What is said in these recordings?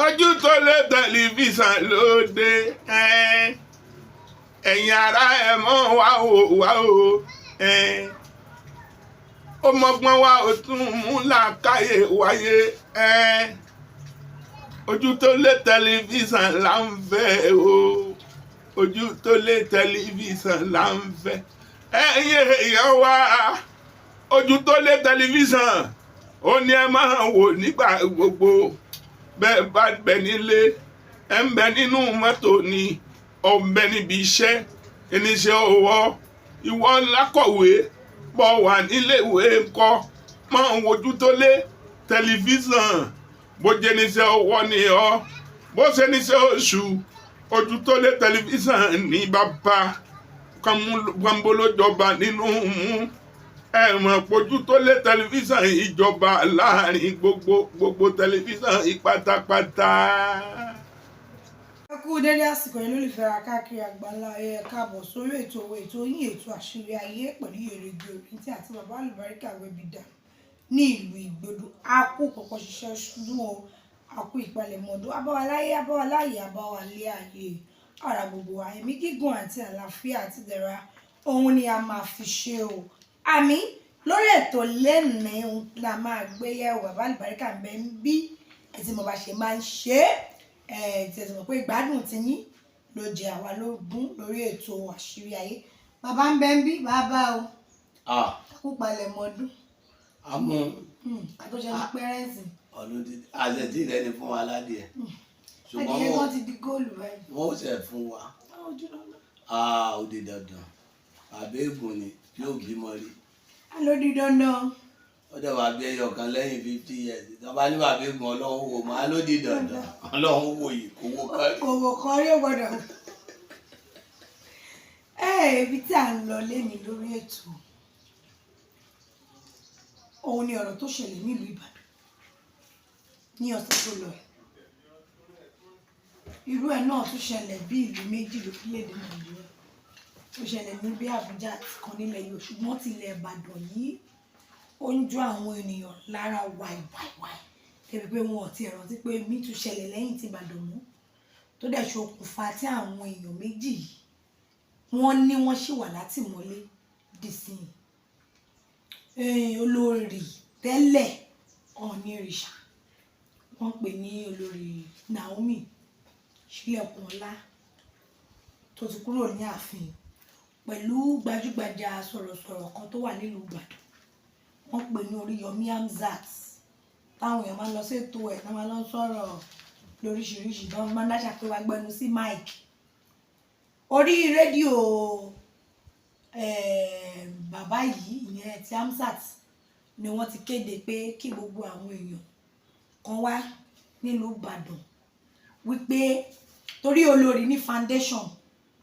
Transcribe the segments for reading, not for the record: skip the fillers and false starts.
Ojútólé tẹlifíṣàn lóde ẹ̀yin ará ẹ̀ mọ́ wá o ó mọ́gbọ́n wá ó tún mú làákàyè wáyé Ojútólé tẹlifíṣàn là ń fẹ́ o Ojútólé tẹlifíṣàn là ń fẹ́ ẹ̀yin èèyàn wá Ojútólé tẹlifíṣàn ó ní ẹ máa wò nígbà gbogbo bẹ́ẹ̀ bá bẹ nílé ẹ ń bẹ nínú mọ́tò ni ọ ń bẹ níbi iṣẹ́ oníṣẹ́ ọwọ́ ìwọ lákọ̀wé bọ́ wà níléèwé ńkọ́ máa ń Ojútólé tẹlifíṣàn bó jẹ́ níṣẹ́ ọwọ́ ni ọ́ bó ṣe níṣẹ́ oṣù Ojútólé tẹlifíṣàn ní bàbá kàmbólójọba nínú mú ẹ̀wọ̀n Ojútólé tẹlifíṣàn ìjọba láàrin gbogbo tẹlifíṣàn pátápátá. Ẹ kú dédé àsìkò yìí lólùfẹ́ ra káàkiri àgbáńlá ẹ káàbọ̀ sórí ètò yín ètò àṣírí ayé pẹ̀lú Yerege Oríntì àti bàbá àlùbáríkà Webida ní ìlú Ìgbòdù. A kú kọ̀kọ́ ṣiṣẹ́ ṣùgbọ́n o a kú ìpalẹ̀mọ́dún abáwaláyé abáwaláyé abáwalé ayé ara gbogbo wa ẹ̀mí gígùn àti àlàáfíà àti ìdẹ̀ra òun ni a máa fi ṣe o. Àmì lórí ètò lẹ́nìí la máa gbé yẹ̀wò bàbá àlùbáríkà ń bẹ ń bí ẹ̀sìn mo bá ṣe máa ń ṣe tẹ̀sí mọ̀ pé ìgbádùn ti yín ló jẹ àwa lógún lórí ètò àṣírí ayé. Bàbá ń bẹ ń bí bàbá o kú palẹ̀ mọ́dún àmọ́ àtúnṣe ní pẹ́rẹ́ǹsì ọdún àṣẹtì rẹ ni fún wa ládìẹ ṣùgbọ́n ẹ̀dìyẹ kan ti di góòlù báyìí. wọ́n ó ṣe fún wa ó di dandan àbẹ́ẹ̀gùn ni yóò bímọ rí. ló di dandan. ó dẹ̀ wá bí ẹyọ kan lẹ́yìn 50 years tó bá ní àbẹ́ẹ̀gùn ọlọ́run wò máa ló di dandan ọlọ́run wò yìí kò wò kárí. kò wò kárí ó gbọ́dọ̀. Ibi tí à ń lọ lénìí lórí ètò òun ni ọ̀rọ̀ tó ṣẹlẹ̀ nílùú Ìbàdàn ní ọ̀sẹ̀ tó lọ irú ẹ̀ náà tún ṣẹlẹ̀ bí ìlú méjì lórílẹ̀‐èdè Nàìjíríà ó ṣẹlẹ̀ ní bí Àbújá àti kan nílẹ̀ yìí ṣùgbọ́n tilẹ̀ Ìbàdàn yìí ó ń jó àwọn ènìyàn lára wàìwàìwàì tẹ̀lé pé wọn ò ti rántí pé mí tún ṣẹlẹ̀ lẹ́yìn tí Ìbàdàn mú tó dẹ̀ ṣokùnfà tí àwọn èèyàn méjì yìí wọ́n ní wọ́n ṣì wà látìmọ́lé dìsìn olórí tẹ́lẹ̀ Ọ̀nìrìṣà wọ́n pè ní olórí Naomi Sílẹ̀kùnọlá tó ti kúrò ní ààfin pẹ̀lú gbajúgbajà sọ̀rọ̀sọ̀rọ̀ kan tó wà nílùú Ìbàdàn wọ́n pè ní Oríyọmí Hamzat táwọn èèyàn máa ń lọ sí ètò ẹ̀ náà máa ń lọ sọ̀rọ̀ lóríṣiríṣi náà máa ń dáṣà pé wàá gbẹnu sí mike orí rédíò bàbá yìí ìyẹn ti Hamzat ni wọ́n ti kéde pé kí gbogbo àwọn èèyàn kan wá nílùú Ìbàdàn wípé torí olórí ní foundation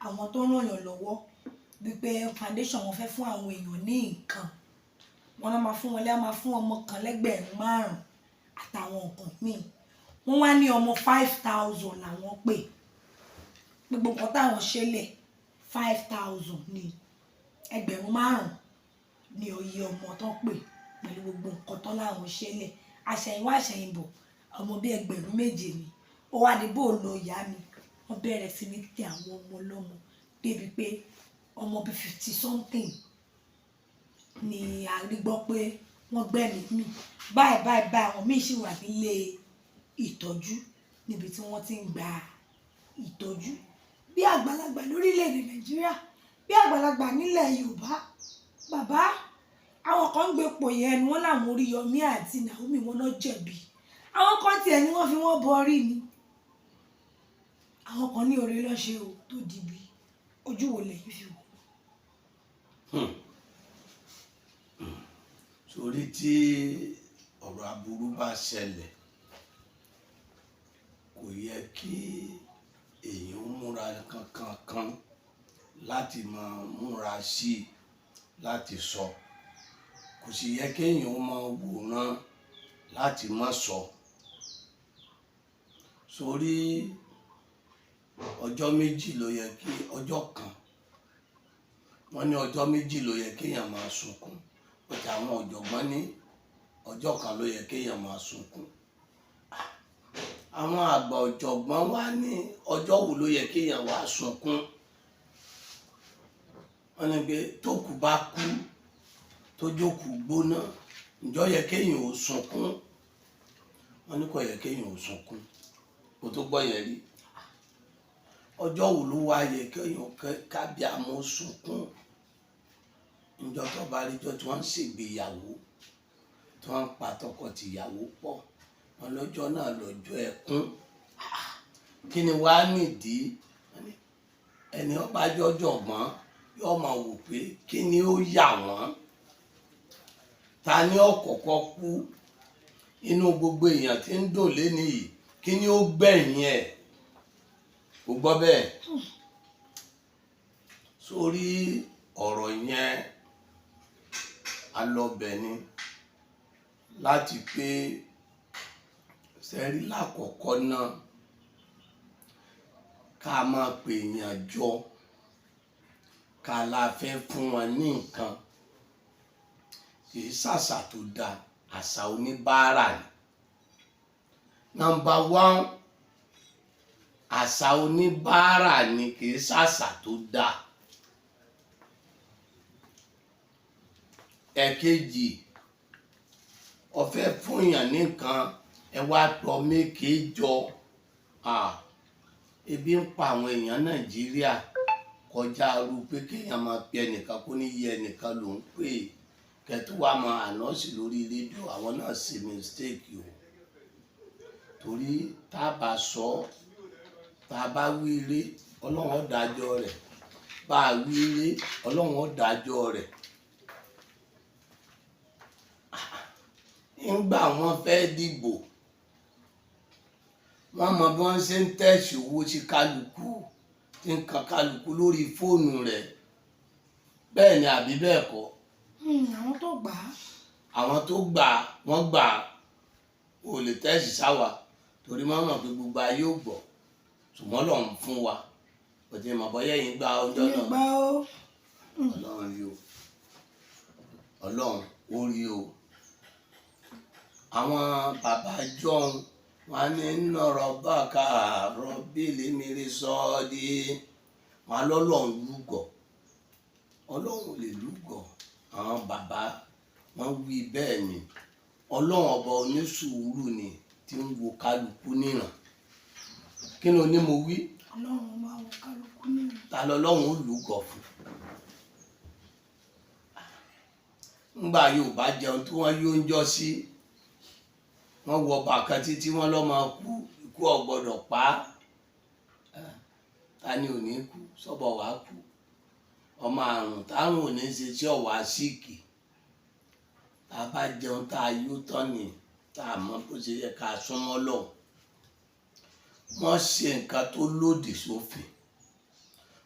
àwọn tó ràn yàn lọ́wọ́ wípé foundation wọn fẹ́ fún àwọn èèyàn ní nǹkan wọn náà máa fún wọn lẹ́yìn máa fún ọmọ kan lẹ́gbẹ̀rún 5,000 àtàwọn nǹkan míì wọ́n wá ní ọmọ 5,000 làwọn pè gbogbo nǹkan táwọn ṣẹlẹ̀ 5,000 ní ẹgbẹ̀rún 5,000 ní oyè ọmọ tó pè pẹ̀lú gbogbo nǹkan tó láwọn ṣẹlẹ̀ àṣẹyìnwá àṣẹyìnbọ̀ ọmọ bíi ẹgbẹ̀rún 7 ni ó wá ní bó lọ ìyá mi wọ́n bẹ̀rẹ̀ sí ní tẹ àwọn ọmọ ọlọ́mọ débi pé ọmọ bíi 50 something ni a rí gbọ́ pé wọ́n gbẹ̀mí mì báyìí àwọn míì sì wà nílé ìtọ́jú níbi tí wọ́n ti ń gba ìtọ́jú bí àgbàlagbà lórílẹ̀‐èdè Nàìjíríà bí àgbàlagbà nílẹ̀ Yorùbá bàbá àwọn kan ń gbé pò yẹn ni wọ́n láwọn Oríyọmí àti Naomi wọn náà jẹ̀bi àwọn kan tiẹ̀ ni wọ́n fi wọ́n bọrí ni àwọn kan ní orí lọ́ṣẹ́ o tó dìbì ojú wo lẹ́yìn fi wò. sórí tí ọ̀rọ̀ aburú bá ṣẹlẹ̀ kò yẹ kí èèyàn múra kankan láti máa múra sí i láti sọ kò sì yẹ kéèyàn máa wòran láti má sọ sórí ọjọ́ méjì ló yẹ kí ọjọ́ kan wọ́n ní ọjọ́ méjì ló yẹ kéèyàn máa sunkún pẹ̀lú àwọn ọ̀jọ̀gbọ́n ní ọjọ́ kan ló yẹ kéèyàn máa sunkún àwọn àgbà ọ̀jọ̀gbọ́n wá ní ọjọ́ wo ló yẹ kéèyàn wá sunkún. wọ́n ní pé tókù bá kú tó jókòó gbóná ǹjọ́ yẹ kéèyàn ò sunkún. wọ́n ní kò yẹ kéèyàn ò sunkún. kò tó gbọ́ yẹn rí. ọjọ́ wo ló wá yẹ kéèyàn kábíàmọ́ sunkún. ǹjọ́ tó bá rí jọ́ tí wọ́n ń ṣègbéyàwó tí wọ́n ń pa tọkọ-tìyàwó pọ̀ wọn lọ́jọ́ náà lọ́jọ́ ẹkún. kí ni wàá nìdí? ẹni ọba jọjọgbọ́n yóò máa wò pé kí ni ó yà wọ́n, ta ni ọ̀kọ̀ọ̀kọ̀ kú inú gbogbo èèyàn tí ń dùn léni yìí, kí ni ó gbẹ̀yìn ẹ̀. kò gbọ́ bẹ́ẹ̀. sórí ọ̀rọ̀ yẹn alọ́bẹ̀ ni láti pé sẹ́rí lákọ̀ọ́kọ́ náà ká máa pè èèyàn jọ ká la fẹ́ fún wọn ní nǹkan kì í ṣàṣà tó dáa, àṣà oníbàárà ni. nọ́mbà 1, àṣà oníbàárà ni, kì í ṣàṣà tó dáa. ẹ̀kejì, ó fẹ́ fún èèyàn ní nǹkan ẹ wá tọ méke jọ. ebi ń pa àwọn èèyàn Nàìjíríà kọjá arú pé kéèyàn máa pe ẹnìkan kó ní yẹ ẹnìkan ló ń pè é kẹtù wá máa ànọ́ọ̀sì lórí rédíò. àwọn náà ṣe mistake o, torí tá a bá sọ tá a bá wíire Ọlọ́run ó dájọ́ rẹ̀, bá a wíire Ọlọ́run ó dájọ́ rẹ̀. ńgbà wọ́n fẹ́ dìbò wọ́n mọ bí wọ́n ṣe ń tẹ̀sí owó sí kálukú tí ń kan kálukú lórí fóònù rẹ̀. bẹ́ẹ̀ ni àbí bẹ́ẹ̀ kọ́? àwọn tó gbà á. àwọn tó gbà wọ́n gbà ò lè tẹ̀sí sáwà torí wọ́n mọ̀ pé gbogbo ayé ò gbọ́, ṣùgbọ́n lọ́n fún wa kò tí mọ̀ bọ́yá yìí gba ọjọ́ náà. gbà ó. Ọlọ́run rí o, Ọlọ́run ó rí o. àwọn bàbá jọ̀hún wọn ní nọ̀rọ̀ bàkà rọ́bìlì mìíràn sọ́ọ́dí wọn lọ́lọ́run lúgọ̀. Ọlọ́run lè lúgọ̀. àwọn bàbá wọn wí bẹ́ẹ̀ ni. Ọlọ́run ọba onísùúrù ni tí ń wo kálukú níran. kí ni oní mo wí? Ọlọ́run máa wo kálukú níran. ta lọ́lọ́run ó lúgọ̀ fún? ńgbà Yorùbá jẹun tí wọ́n yóò ń jọ sí wọ́n wọ bàkan títí wọ́n lọ́ máa kú, ikú ọ̀gbọ́dọ̀ pa á. ta ni ò ní kú? sọ́bọ̀ wá kú. ọmọ àrùn tárùn ò ní ṣe tí ọ̀wá síìkì. tá a bá jẹun tá a yó tán ni tá a mọ bó ṣe yẹ ká súnmọ́ lọ. wọ́n ṣe nǹkan tó lòdì sófin,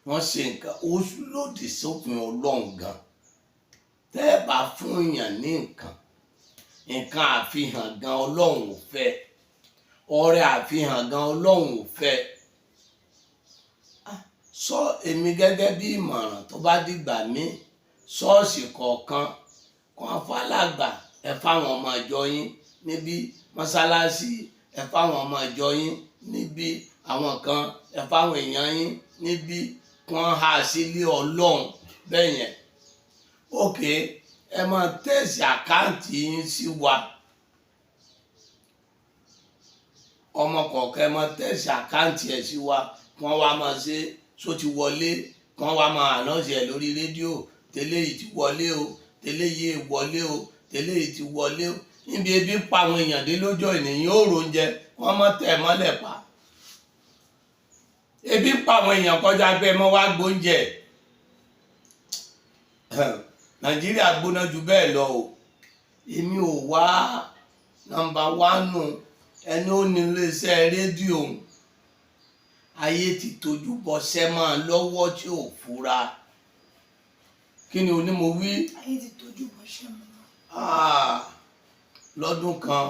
wọ́n ṣe nǹkan ó lòdì sófin Ọlọ́run gan. tẹ́ ẹ bá fún èèyàn ní nǹkan àfihàn gan Ọlọ́run ò fẹ́, ọrẹ àfihàn gan Ọlọ́run ò fẹ́. sọ èmi gẹ́gẹ́ bí ìmọ̀ràn tó bá dìgbà mí ṣọ́ọ̀ṣì kọ̀ọ̀kan kan fàlàgbà ẹ fáwọn ọmọ ìjọ yín níbí, mọ́sálásí ẹ fáwọn ọmọ ìjọ yín níbí, àwọn kan ẹ fáwọn èèyàn yín níbí, kan há sílé Ọlọ́run bẹ́ẹ̀ yẹn. ókè ẹ máa tẹ̀sí àkáǹtì yín sí wa. ọmọ kọ̀ọ̀kan ẹ máa tẹ̀sí àkáǹtì ẹ̀ sí wa, wọ́n wá máa ṣe só ti wọlé, wọ́n wá máa ànáǹsì ẹ̀ lórí rédíò, tẹ́lẹ̀ yìí ti wọlé o, tẹ́lẹ̀ yìí wọlé o, tẹ́lẹ̀ yìí ti wọlé o. níbi ebi pa àwọn èèyàn dé lọ́jọ́ ènìyàn ó ronjẹ wọ́n mọ́ tẹ̀ mọ́lẹ̀ pa. ebi pa àwọn èèyàn kọjá pé ẹ mọ́ wá gbóúnjẹ. Nàìjíríà gbóná ju bẹ́ẹ̀ lọ o. èmi ò wá nọ́mbà 1 ẹni ó ní iléeṣẹ́ rédíò ayé ti tójú bọ́ sẹ́mọ́ lọ́wọ́ tí ò fura. kí ni onímọ̀ wí? ayé ti tójú bọ́ sẹ́mọ́. lọ́dún kan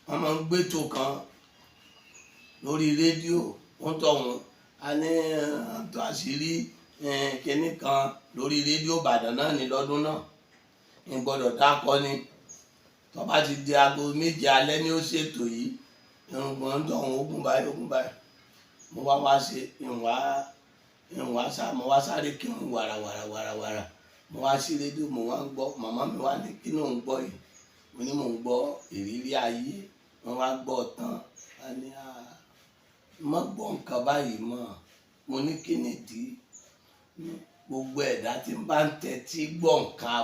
wọ́n máa ń gbétò kan lórí rédíò wọ́n tọ̀ wọ́n a ní tó àṣírí kinní kan lórí rédíò Ìbàdàn náà ní lọ́dún náà ń gbọ́dọ̀ dákọ́ ni tó bá ti di aago 7 alẹ́ ní ó ṣètò yìí irùngbọ̀n ń dọ̀hún ogun báyìí mo wá ṣe mo wá sáré kí n wàrà mo wá sí rédíò mo wá ń gbọ́ màmá mi wá ní kí ló ń gbọ́ yìí mo ní mò ń gbọ́ ìrírí ayé wọ́n wá gbọ́ tán a ní má gbọ́ nǹkan báyìí mọ́ mo ní kí nìdí gbogbo ẹ̀dá tí ń bá ń tẹ́tí gbọ́ nǹkan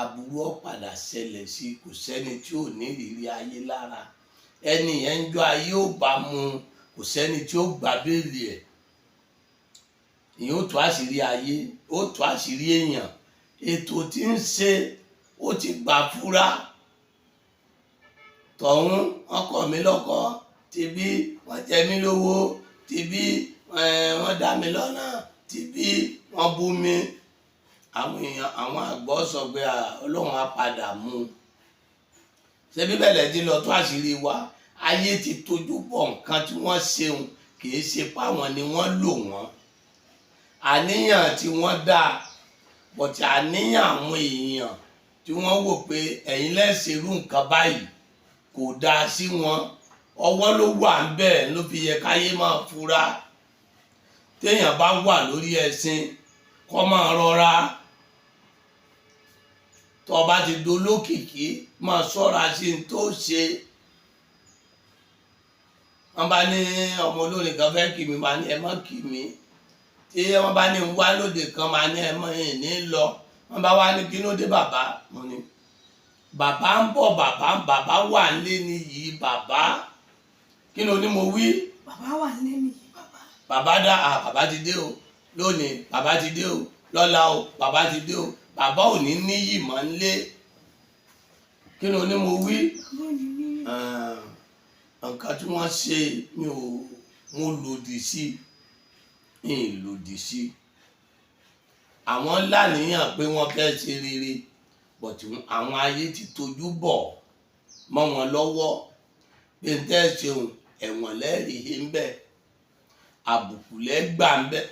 aburú ó padà ṣẹlẹ̀ sí kò sẹ́ni tí ò ní ìrírí ayé lára ẹni yẹn ń jọ ayé ò bá mu kò sẹ́ni tí ó gbà béèlì ẹ̀ ìyẹn ó tú àṣírí ayé ó tú àṣírí èèyàn ètò tí ń ṣe ó ti gbà fúra tọ̀hún ọkọ mi lọ́kọ tìbí wọ́n jẹ mí lówó tìbí wọ́n dá mi lọ́nà tìbí wọ́n bú mi àwọn èèyàn àwọn àgbọ̀ sọ pé ọlọ́run á padà mú un ṣé bíbélì ti lọ tó àṣírí wa ayé ti tójú bọ̀ nǹkan tí wọ́n ṣeun kì í ṣe páwọn ni wọ́n lò wọ́n àníyàn tí wọ́n dá bọ̀tí àníyàn àwọn èèyàn tí wọ́n wò pé ẹ̀yin lẹ́sẹ̀ irú nǹkan báyìí kò dáa sí wọn ọwọ́ ló wà ń bẹ̀ ló fi yẹ káyé máa fura téèyàn bá wà lórí ẹṣin kó máa rọra tó bá ti dolókìkí máa ṣọ́ra sí ní tó ṣe wọ́n bá ní ọmọ olórin kan fẹ́ kí mi máa ní ẹ má kí mi tí wọ́n bá ní wá lóde kan máa ní ẹ mọ ní lọ wọ́n bá wá ní kí ló dé bàbá mo ní bàbá ń bọ̀ bàbá wà nílé nìyí bàbá kí ló ní mo wí. bàbá wà nílé nìyí bàbá. bàbá dá bàbá ti dé o lónìí bàbá ti dé o lọ́la o bàbá ti dé o bàbá ò ní níyì mọ́ nílé kí ló ní mo wí. nǹkan tí wọ́n ṣe mo lòdì sí lòdì sí àwọn láníyàn pé wọ́n fẹ́ ṣe rere bọ̀tí àwọn ayé ti tójú bọ̀ mọ́ wọn lọ́wọ́ pé n tẹ́ ṣeun ẹ̀wọ̀n lẹ́rìí ń bẹ̀ àbùkù lẹ́gbà ń bẹ̀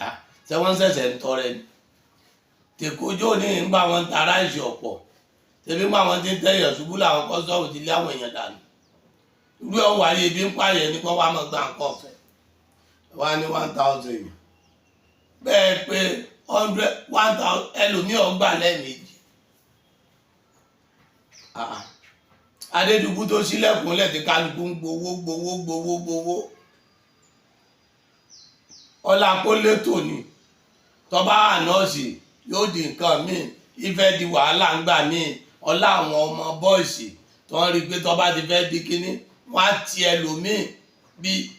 ṣé wọ́n ṣẹ̀ṣẹ̀ ń tọrẹ ni tèkójó ní nígbà wọn ta ráìsì ọ̀pọ̀ tẹ̀bí nígbà wọn ti ń tẹ̀yàn ṣubú làwọn kọ́sọ́ọ̀mù ti lé àwọn èèyàn dànù irú ẹ̀ wà ní ibi ń pààyàn ní kó wá mọ̀ gbà ń kọ́ ọ̀fẹ́ wá ní 1000 bẹ́ẹ̀ pé 1000 ẹlòmíì ọgbà lẹ́ẹ̀mejì adédùbú tó sílẹ̀kùn lẹ̀ tí kálukú ń gbowó ọlá kólétò ni tọ́ba ànọ́ọ̀sì yóò di nǹkan míì ìfẹ́ di wàhálà ń gbà míì ọlá àwọn ọmọ bọ́ọ̀sì tó ń rí i pé tọ́ba ti fẹ́ di kínní wọ́n á ti ẹlòmíì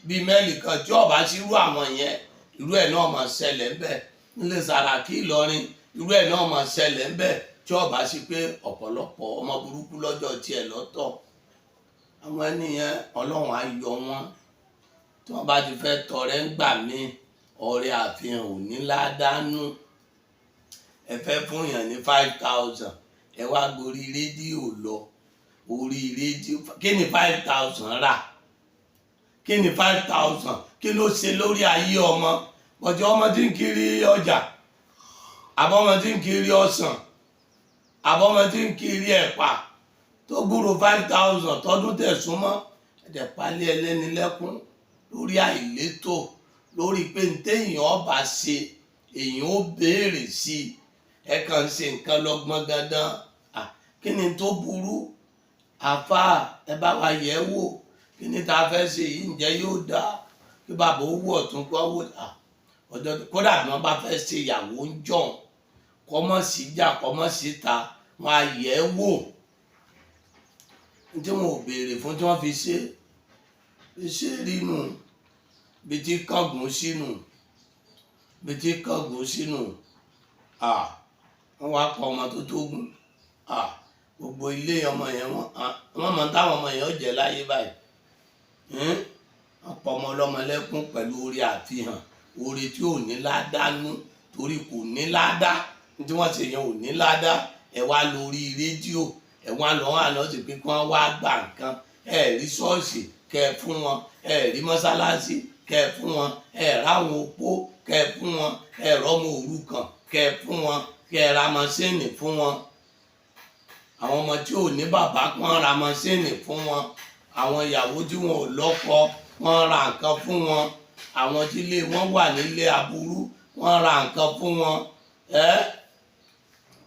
bíi mẹ́lì kan tí ọba sí irú àwọn yẹn irú ẹ̀ náà máa ṣẹlẹ̀ ń bẹ̀ nílé Sàràkí Ìlọrin irú ẹ̀ náà máa ṣẹlẹ̀ ń bẹ̀ tí ọba sí pé ọ̀pọ̀lọpọ̀ ọmọ burúkú lọ́jọ́ tiẹ̀ lọ́tọ̀ àwọn ènìyàn ọlọ́run á yọ wọn tí wọ́n bá ti fẹ́ tọrẹ ń gbà mí ọrẹ àfihàn ò ní ládánú ẹ fẹ́ fún yàn ní 5000 ẹ wá gorí rédíò lọ orí rédíò kí ni 5000 rà kí ni 5000 kí ló ṣe lórí ayé ọmọ ọjọ́ ọmọ tí ń kiri ọjà àbọ̀mọ tí ń kiri ọsàn àbọ̀mọ tí ń kiri ẹ̀pà tó gbúrò 5000 tọdún tẹ̀sùn mọ́ ẹ̀dẹ̀ palẹ̀ ẹlẹ́ni lẹ́kún lórí àìlétò lórí pé téèyàn ọba ṣe èèyàn ó béèrè sí i ẹ kàn ń ṣe nǹkan lọ́gbọ́n dandan kí ni tó burú àfa ẹ bá wa yẹ̀ wò kí ni tá a fẹ́ ṣe yìí ǹjẹ́ yóò dáa kí bàbá ó wọ̀ tún kọ́ wò ọ̀dọ́ kódà bí wọ́n bá fẹ́ ṣe ìyàwó ń jọ̀n kọ́mọ́ sí jà kọ́mọ́ síta wọn á yẹ̀ wò tí wọn ò béèrè fún tí wọ́n fi ṣe rí nù bí tí kángun sínú wọ́n wá pa ọmọ tó tógun gbogbo ilé ọmọ yẹn wọ́n mọ táwọn ọmọ yẹn ó jẹ láyé báyìí wọ́n pa ọmọ ọlọ́mọ lẹ́kún pẹ̀lú orí àfihàn orí tí ò ní ládánú torí kò ní ládá tí wọ́n ṣe yẹn ò ní ládá ẹ wá lórí rédíò ẹ wá lọ́wọ́ àná sí pé kí wọ́n wá gbà nǹkan ẹ rí ṣọ́ọ̀ṣì kẹ́ ẹ fún wọn ẹ rí mọ́sálásí kẹ́ ẹ fún wọn ẹ ráwọn opó kẹ́ ẹ fún wọn ẹ rọ́mọ òrukàn kẹ́ ẹ fún wọn kẹ́ ẹ ra mọ́sẹ́ẹ̀nì fún wọn àwọn ọmọ tí ò ní bàbá pọ́n ra mọ́sẹ́ẹ̀nì fún wọn àwọn ìyàwó tí wọn ò lọ́kọ wọ́n ra nǹkan fún wọn, àwọn tí ilé wọn wà nílé aburú wọ́n ra nǹkan fún wọn,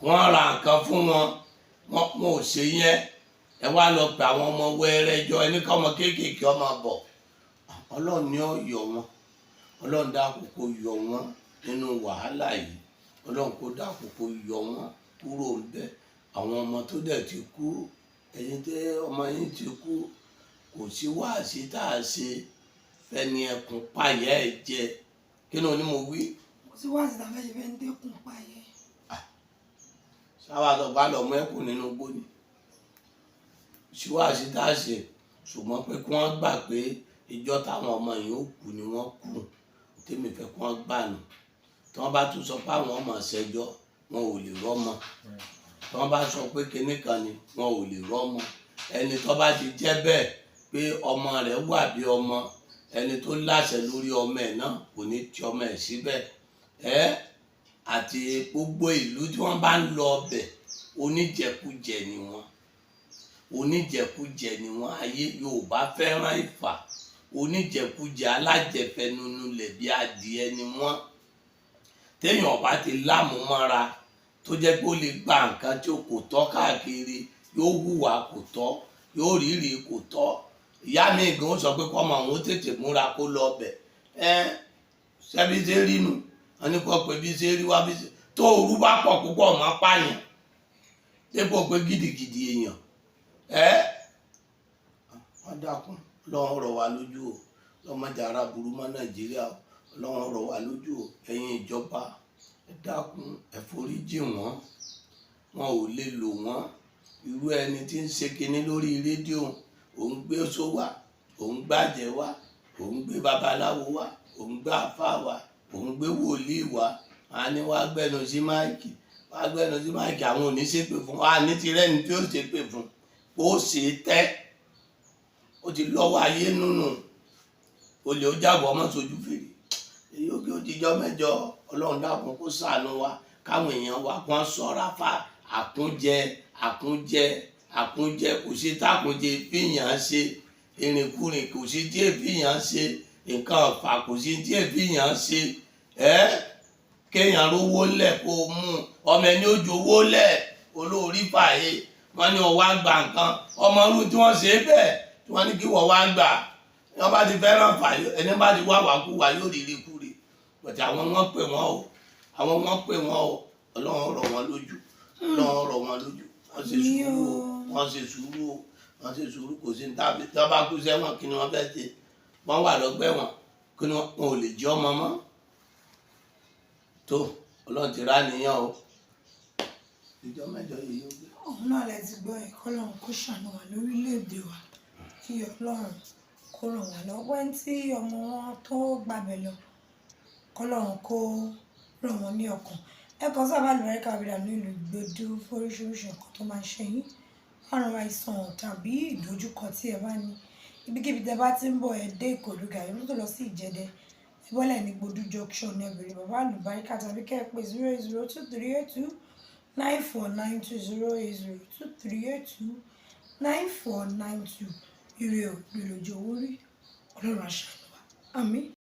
wọ́n ra nǹkan fún wọn, wọn ò ṣe yẹn. Ẹ wá lọ pé àwọn ọmọ wẹ́rẹ́ jọ ẹni ká ọmọ kéékèèké ọmọ bọ̀. Ọlọ́run ni ó yọ wọn, Ọlọ́run dákun kó yọ wọn nínú wàhálà yìí, Ọlọ́run kó dákun kó yọ wọn kúrò ńbẹ̀. Àwọn ọmọ tó dẹ̀ ti kú, ẹ̀yin tẹ́ ọmọ yín ti kú, kò sí wáàsí tá a ṣe fẹ́ni ẹkùn pààyà ẹ̀ jẹ. Kí ni mo wí? kò sí wáàsí tá a fẹ́ ṣe fẹ́ ń dẹ́kun pààyà. Sáwà tó bá lọ mú ẹkùn nínú igbó ni. Sí wáàsí tá a ṣe, ṣùgbọ́n pé kí wọ́n gbà pé ìjọ táwọn ọmọ yìí ó kú ni wọ́n kú. Tèmi fẹ́ kí wọ́n gbà nù. Tí wọ́n bá tún sọ pé àwọn ọmọ ṣẹjọ́, wọn ò lè rọ́mọ. Tí wọ́n bá sọ pé kinní kan ni, wọn ò lè rọ́mọ. Ẹni tó bá ti jẹ́ bẹ́ẹ̀ pé ọmọ rẹ̀ wà bí ọmọ, ẹni tó láṣẹ lórí ọmọ ẹ̀ náà kò ní ti ọmọ ẹ̀ síbẹ̀. Àti gbogbo ìlú tí wọ́n bá ń lọ ọbẹ̀, oníjẹkújẹ ni wọ́n. Oníjẹkújẹ ni wọ́n. Ayé Yorùbá fẹ́ràn ìfà. Oníjẹkújẹ alájẹfẹnunu lẹ̀ bí adìẹ ni wọ́n. Téèyàn bá ti lámúmọ́ra tó jẹ́ pé ó lè gba nǹkan tí kò tọ́ káàkiri, yóò hùwà kò tọ́, yóò rírì kò tọ́. Ìyá mi gan sọ pé kọ́mọ òun tètè múra kó lọ ọbẹ̀. Ṣebí ṣe rí nu, wọ́n ní kó pé bí ṣe rí wá bí ṣe tó òru bá pọ̀ púpọ̀ mọ́ pààyàn dépò pé gidigidi èèyàn. Wọ́n dákun, Ọlọ́run rọ̀ wá lójú o, lọ́mọdé ara burú mọ́ Nàìjíríà o, Ọlọ́run rọ̀ wá lójú o. Ẹ̀yin ìjọba ẹ dákun ẹ foríjì wọ́n, wọn ò lè lò wọ́n. Irú ẹni tí ń ṣe kinní lórí rédíò, òun gbé oṣó wá, òun gbàjẹ́ wá, òun gbé babaláwo wá, òun gbé àfáà wá, òun gbé wòlíì wá. A ní wá gbẹ́nu sí máìkì, wá gbẹ́nu sí máìkì, àwọn ò ní ṣépè fún wa, ní ti rẹ́ni tí ó ṣépè fún ó ṣe tẹ́. Ó ti lọ́wọ́ ayé nínú olè ó jábọ̀ ọmọ sójú fèrè. Èyí ó kí ó dijọ́ mẹ́jọ. Ọlọ́run dákun kó ṣàánú wa, káwọn èèyàn wa kàn ṣọ́ra fà àkúnjẹ kò sí tákúnjẹ fìyàn ṣe, ìrìnkúrìn kò sí díẹ̀ fìyàn ṣe, nǹkan ọ̀fà kò sí díẹ̀ fìyàn ṣe. Kéèyàn rówó lẹ̀ kó mú ọmọ ẹni ó jowó lẹ̀ olórí fàyè, wọ́n ní ọwọ́ àgbà nǹkan ọmọ ọdún tí wọ́n ṣe bẹ́ẹ̀ tí wọ́n ní kí wọ́n wá gbà. Wọ́n bá ti fẹ́ràn fàyè, ẹni bá ti wá wàkúwà yóò rí rí kúrè. Bọ̀tí àwọn wọ́n pè wọ́n o, Ọlọ́run rọ̀ wọ́n lójú, Ọlọ́run rọ̀ wọ́n lójú. Wọ́n ṣe sùúrù o, wọ́n ṣe sùúrù kò sí ní tàbí tí wọ́n bá kú sẹ́wọ̀n kí ni wọ́n fẹ́ ṣe? Wọ́n wà lọ́gbẹ̀wọ̀n kí ni wọn ò lè jẹ́ ọmọ mọ́. Tó Ọlọ́run ti rá nìyàn o. Ìjọ mẹ́jọ yìí yóò gbé. Òun náà lẹ ti gbọ́ ẹ̀ kọ́lọ́run kó ṣàánú wa lórílẹ̀‐èdè wa, kí Ọlọ́run kó ràn wá lọ́wọ́. Ẹni tí ọmọ wọn tó gbàbẹ̀ lọ, kọ́lọ́run kó ràn wọ́n ní ọkàn. Ẹ kàn sábà lórí kábíyà nílùú Ìgbòdú fóríṣiríṣi nǹkan tó máa ń ṣe yín, àrùn àìsàn tàbí ìdojúkọ tí ẹ bá ní. Ibikíbi tẹ bá ti ń bọ̀ ẹ dé Ìkòdú gàrí mọ́tò lọ sí Ìjẹ̀dẹ̀, ẹ bọ́lẹ̀ ní Ìgbòdú junction ní ẹbẹ̀rẹ̀ bàbá àlùbáríkà tàbí kẹ́ ẹ pé 08023829492 08023829492. Ire ò lè lòjò owó rí, Ọlọ́run á ṣàánú wa. Àmín.